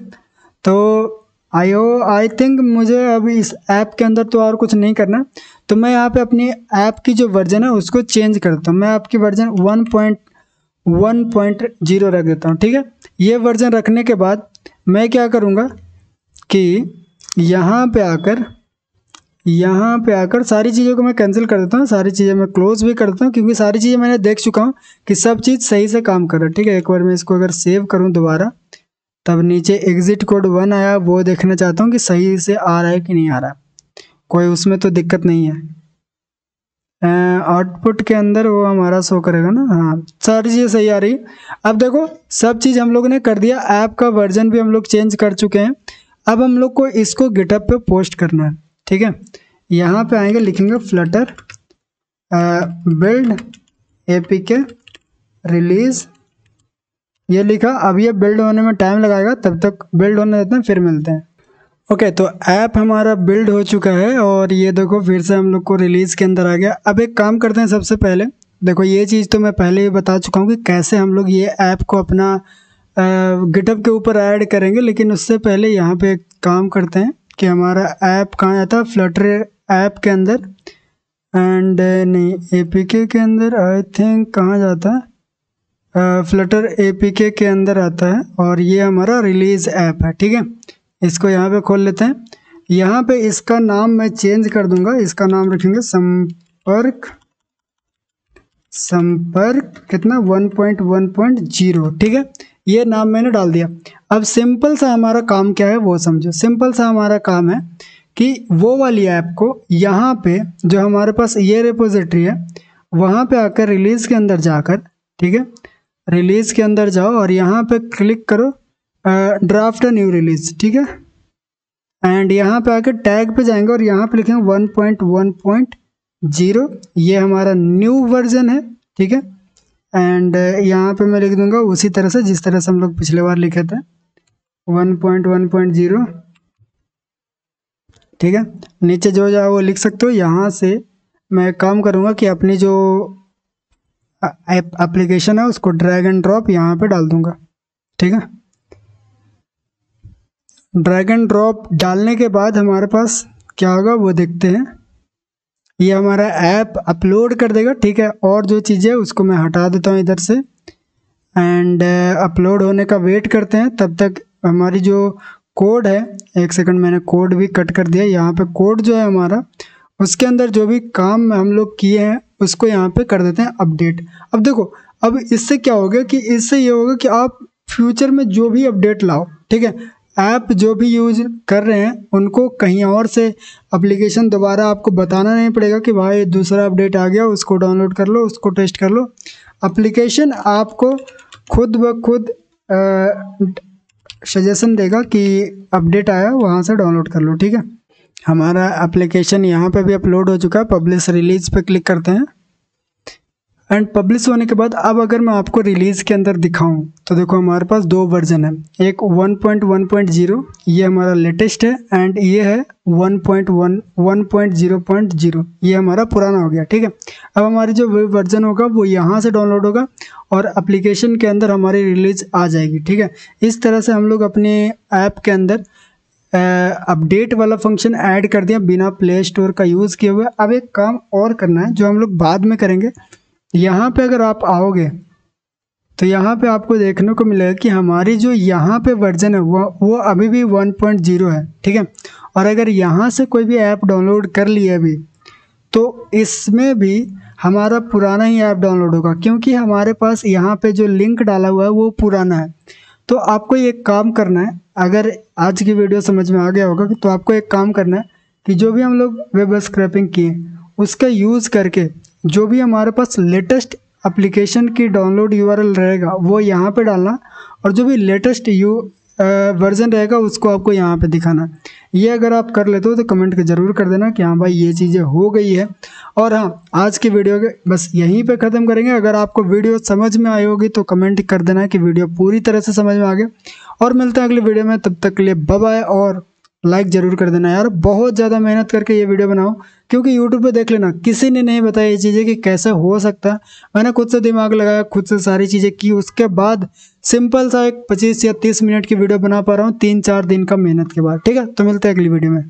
तो आई थिंक मुझे अभी इस ऐप के अंदर तो और कुछ नहीं करना, तो मैं यहाँ पे अपनी ऐप की जो वर्जन है उसको चेंज करता हूँ। मैं आपकी वर्जन 1.1.0 रख देता हूँ। ठीक है, ये वर्जन रखने के बाद मैं क्या करूँगा कि यहाँ पे आकर सारी चीज़ों को मैं कैंसिल कर देता हूँ। सारी चीज़ें मैं क्लोज भी कर देता हूँ क्योंकि सारी चीज़ें मैंने देख चुका हूँ कि सब चीज़ सही से काम कर रहा है। ठीक है, एक बार मैं इसको अगर सेव करूँ दोबारा, तब नीचे एग्जिट कोड 1 आया, वो देखना चाहता हूँ कि सही से आ रहा है कि नहीं आ रहा है, कोई उसमें तो दिक्कत नहीं है। आउटपुट के अंदर वो हमारा शो करेगा ना। हाँ, सारी चीज़ें सही आ रही। अब देखो सब चीज़ हम लोग ने कर दिया। ऐप का वर्जन भी हम लोग चेंज कर चुके हैं। अब हम लोग को इसको गिटहब पे पोस्ट करना है। ठीक है, यहाँ पे आएंगे, लिखेंगे फ्लटर बिल्ड एपीके रिलीज, ये लिखा। अब ये बिल्ड होने में टाइम लगाएगा, तब तक बिल्ड होने देते हैं, फिर मिलते हैं। ओके, तो ऐप हमारा बिल्ड हो चुका है और ये देखो फिर से हम लोग को रिलीज़ के अंदर आ गया। अब एक काम करते हैं, सबसे पहले देखो ये चीज़ तो मैं पहले ही बता चुका हूँ कि कैसे हम लोग ये ऐप को अपना गिटहब के ऊपर ऐड करेंगे। लेकिन उससे पहले यहाँ पे एक काम करते हैं कि हमारा ऐप कहाँ आता है, फ्लटर ऐप के अंदर, एंड नहीं एपीके के अंदर, आई थिंक कहाँ जाता है, फ्लटर एपीके के अंदर आता है और ये हमारा रिलीज़ ऐप है। ठीक है, इसको यहाँ पे खोल लेते हैं। यहाँ पे इसका नाम मैं चेंज कर दूंगा। इसका नाम रखेंगे संपर्क कितना 1.1.0। ठीक है, ये नाम मैंने डाल दिया। अब सिंपल सा हमारा काम क्या है वो समझो। सिंपल सा हमारा काम है कि वो वाली ऐप को यहाँ पे जो हमारे पास ये रिपोजिटरी है वहाँ पे आकर रिलीज़ के अंदर जाकर, ठीक है, रिलीज़ के अंदर जाओ और यहाँ पे क्लिक करो ड्राफ्ट न्यू रिलीज। ठीक है, एंड यहाँ पे आकर टैग पे जाएंगे और यहाँ पे लिखेंगे 1.1.0, ये हमारा न्यू वर्जन है। ठीक है, एंड यहाँ पे मैं लिख दूंगा उसी तरह से जिस तरह से हम लोग पिछले बार लिखे थे 1.1.0। ठीक है, नीचे जो जाए वो लिख सकते हो। यहाँ से मैं काम करूँगा कि अपनी जो एप्लीकेशन है उसको ड्रैग एंड ड्रॉप यहाँ पे डाल दूंगा। ठीक है, ड्रैग एंड ड्रॉप डालने के बाद हमारे पास क्या होगा वो देखते हैं। ये हमारा ऐप अपलोड कर देगा। ठीक है, और जो चीज़ें उसको मैं हटा देता हूँ इधर से, एंड अपलोड होने का वेट करते हैं। तब तक हमारी जो कोड है, एक सेकंड, मैंने कोड भी कट कर दिया। यहाँ पे कोड जो है हमारा, उसके अंदर जो भी काम हम लोग किए हैं उसको यहाँ पे कर देते हैं अपडेट। अब देखो, अब इससे क्या होगा कि इससे ये होगा कि आप फ्यूचर में जो भी अपडेट लाओ, ठीक है, ऐप जो भी यूज कर रहे हैं उनको कहीं और से एप्लीकेशन दोबारा आपको बताना नहीं पड़ेगा कि भाई दूसरा अपडेट आ गया, उसको डाउनलोड कर लो, उसको टेस्ट कर लो। एप्लीकेशन आपको खुद ब खुद सजेशन देगा कि अपडेट आया, वहाँ से डाउनलोड कर लो। ठीक है, हमारा एप्लीकेशन यहाँ पे भी अपलोड हो चुका है। पब्लिश रिलीज पे क्लिक करते हैं, एंड पब्लिश होने के बाद अब अगर मैं आपको रिलीज़ के अंदर दिखाऊं तो देखो हमारे पास दो वर्जन है। एक 1.1.0, ये हमारा लेटेस्ट है, एंड ये है 1.0.0, ये हमारा पुराना हो गया। ठीक है, अब हमारी जो वर्जन होगा वो यहाँ से डाउनलोड होगा और एप्लीकेशन के अंदर हमारी रिलीज आ जाएगी। ठीक है, इस तरह से हम लोग अपने ऐप के अंदर अपडेट वाला फंक्शन ऐड कर दिया बिना प्ले स्टोर का यूज़ किए हुए। अब एक काम और करना है जो हम लोग बाद में करेंगे। यहाँ पे अगर आप आओगे तो यहाँ पे आपको देखने को मिलेगा कि हमारी जो यहाँ पे वर्जन है वो अभी भी 1.0 है, ठीक है। और अगर यहाँ से कोई भी ऐप डाउनलोड कर लिया अभी तो इसमें भी हमारा पुराना ही ऐप डाउनलोड होगा, क्योंकि हमारे पास यहाँ पे जो लिंक डाला हुआ है वो पुराना है। तो आपको एक काम करना है, अगर आज की वीडियो समझ में आ गया होगा तो आपको एक काम करना है कि जो भी हम लोग वेब स्क्रैपिंग किए उसका यूज़ करके जो भी हमारे पास लेटेस्ट एप्लीकेशन की डाउनलोड यूआरएल रहेगा वो यहाँ पे डालना, और जो भी लेटेस्ट वर्जन रहेगा उसको आपको यहाँ पे दिखाना। ये अगर आप कर लेते हो तो कमेंट के ज़रूर कर देना कि हाँ भाई ये चीज़ें हो गई है। और हाँ, आज की वीडियो के बस यहीं पे ख़त्म करेंगे। अगर आपको वीडियो समझ में आई होगी तो कमेंट कर देना कि वीडियो पूरी तरह से समझ में आ गया। और मिलते हैं अगले वीडियो में, तब तक के लिए बाय बाय। और लाइक ज़रूर कर देना यार, बहुत ज़्यादा मेहनत करके ये वीडियो बनाओ, क्योंकि यूट्यूब पे देख लेना किसी ने नहीं बताया ये चीज़ें कि कैसे हो सकता है। मैंने खुद से दिमाग लगाया, खुद से सारी चीज़ें की, उसके बाद सिंपल सा एक 25 या 30 मिनट की वीडियो बना पा रहा हूँ 3-4 दिन का मेहनत के बाद, ठीक है। तो मिलते हैं अगली वीडियो में।